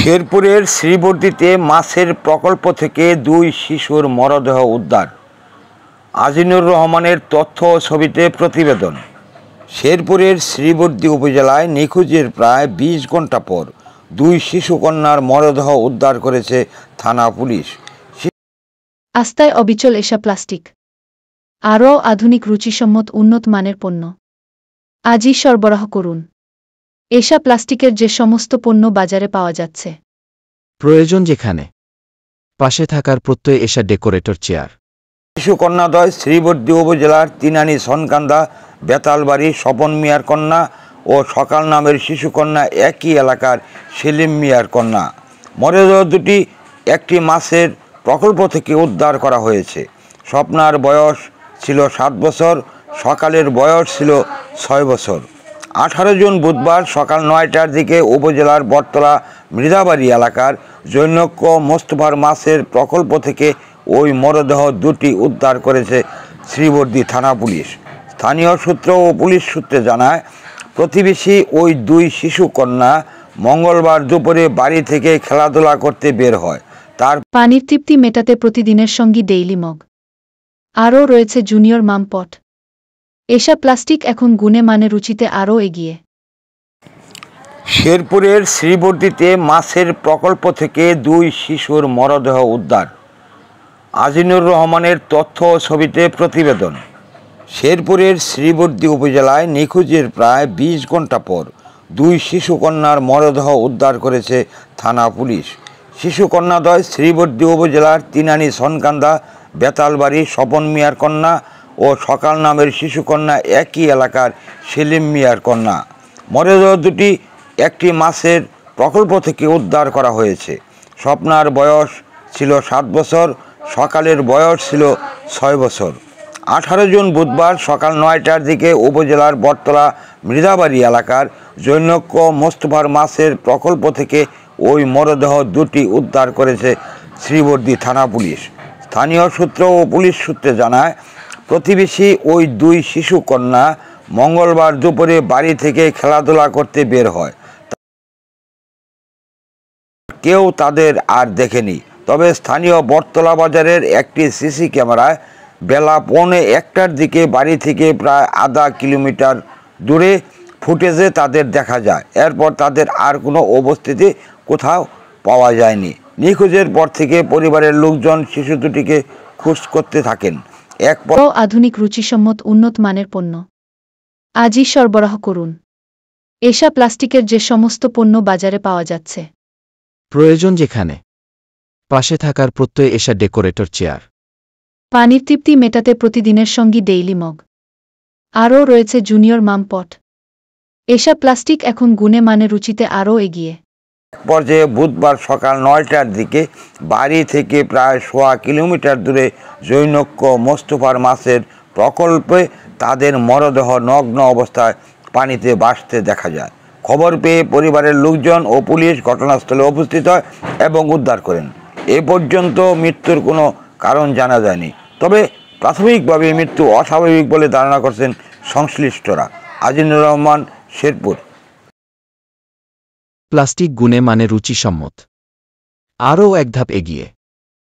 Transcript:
শেরপুরের শ্রীবর্দীতে মাছের প্রকল্প থেকে দুই শিশুর মরদেহ উদ্ধার। আজিনুর রহমানের তথ্য ও ছবিতে প্রতিবেদন। শেরপুরের শ্রীবর্দী উপজেলায় নিখোঁজের প্রায় ২০ ঘন্টা পর দুই শিশুকন্যার মরদেহ উদ্ধার করেছে থানা পুলিশ। আস্তায় অবিচল এশা প্লাস্টিক, আরও আধুনিক রুচিসম্মত উন্নত মানের পণ্য আজই সরবরাহ করুন। এশা প্লাস্টিকের যে সমস্ত পণ্য বাজারে পাওয়া যাচ্ছে, প্রয়োজন যেখানে, পাশে থাকার প্রত্যয় এশা ডেকোরেটর চেয়ার। শিশুকন্যাদ্বয় শ্রীবর্দী উপজেলার তিনানি সনকান্দা বেতালবাড়ি স্বপন মিয়ার কন্যা ও সকাল নামের শিশুকন্যা একই এলাকার সেলিম মিয়ার কন্যা। মরদেহ দুটি একটি মাছের প্রকল্প থেকে উদ্ধার করা হয়েছে। স্বপ্নার বয়স ছিল ৭ বছর, সকালের বয়স ছিল ৬ বছর। ১৮ জুন বুধবার সকাল ৯টার দিকে উপজেলার বটতলা মৃদাবাড়ি এলাকার জৈনক্য মোস্তফার মাছের প্রকল্প থেকে ওই মরদেহ দুটি উদ্ধার করেছে শ্রীবর্দী থানা পুলিশ। স্থানীয় সূত্র ও পুলিশ সূত্রে জানায়, প্রতিবেশী ওই দুই শিশু কন্যা মঙ্গলবার দুপুরে বাড়ি থেকে খেলাধুলা করতে বের হয়। তার পানির তৃপ্তি মেটাতে প্রতিদিনের সঙ্গী ডেইলি মগ, আরও রয়েছে জুনিয়র মাম পট। এশা প্লাস্টিক এখন গুণে মানে রুচিতে আরও এগিয়ে। শেরপুরের শ্রীবর্দীতে মাছের প্রকল্প থেকে দুই শিশুর মরদেহ উদ্ধার। আজিনুর রহমানের তথ্য ও ছবিতে প্রতিবেদন। শেরপুরের শ্রীবর্দী উপজেলায় নিখোঁজের প্রায় ২০ ঘন্টা পর দুই শিশুকন্যার মরদেহ উদ্ধার করেছে থানা পুলিশ। শিশুকন্যাদ্বয় শ্রীবর্দী উপজেলার তিনানি সনকান্দা বেতালবাড়ি স্বপন মিয়ার কন্যা ও সকাল নামের শিশুকন্যা একই এলাকার সেলিম মিয়ার কন্যা। মরদেহ দুটি একটি মাছের প্রকল্প থেকে উদ্ধার করা হয়েছে। স্বপ্নার বয়স ছিল ৭ বছর, সকালের বয়স ছিল ৬ বছর। ১৮ জুন বুধবার সকাল ৯টার দিকে উপজেলার বটতলা মৃদাবাড়ি এলাকার জৈনক্য মোস্তফার মাছের প্রকল্প থেকে ওই মরদেহ দুটি উদ্ধার করেছে শ্রীবর্দী থানা পুলিশ। স্থানীয় সূত্র ও পুলিশ সূত্রে জানায়, প্রতিবেশী ওই দুই শিশু কন্যা মঙ্গলবার দুপুরে বাড়ি থেকে খেলাধুলা করতে বের হয়। কেউ তাদের আর দেখেনি। তবে স্থানীয় বটতলা বাজারের একটি সিসি ক্যামেরায় বেলা ১:১টার দিকে বাড়ি থেকে প্রায় আধা কিলোমিটার দূরে ফুটেজে তাদের দেখা যায়। এরপর তাদের আর কোনো উপস্থিতি কোথাও পাওয়া যায়নি। নিখোঁজের পর থেকে পরিবারের লোকজন শিশু দুটিকে খোঁজ করতে থাকেন। আধুনিক রুচিসম্মত উন্নত মানের পণ্য আজই সরবরাহ করুন। এশা প্লাস্টিকের যে সমস্ত পণ্য বাজারে পাওয়া যাচ্ছে, প্রয়োজন যেখানে, পাশে থাকার প্রত্যয় এশা ডেকোরেটর চেয়ার। পানির তৃপ্তি মেটাতে প্রতিদিনের সঙ্গী ডেইলি মগ, আরও রয়েছে জুনিয়র মাম পট। এশা প্লাস্টিক এখন গুণে মানে রুচিতে আরও এগিয়ে। পর্যায়ে বুধবার সকাল ৯টার দিকে বাড়ি থেকে প্রায় ১.৫ কিলোমিটার দূরে জৈনক্য মোস্তফার মাছের প্রকল্পে তাদের মরদেহ নগ্ন অবস্থায় পানিতে ভাসতে দেখা যায়। খবর পেয়ে পরিবারের লোকজন ও পুলিশ ঘটনাস্থলে উপস্থিত হয় এবং উদ্ধার করেন। এ পর্যন্ত মৃত্যুর কোনো কারণ জানা যায়নি। তবে প্রাথমিকভাবে মৃত্যু অস্বাভাবিক বলে ধারণা করছেন সংশ্লিষ্টরা। আজিনুর রহমান, শেরপুর। প্লাস্টিক গুণে মানে রুচিসম্মত, আরও এক ধাপ এগিয়ে।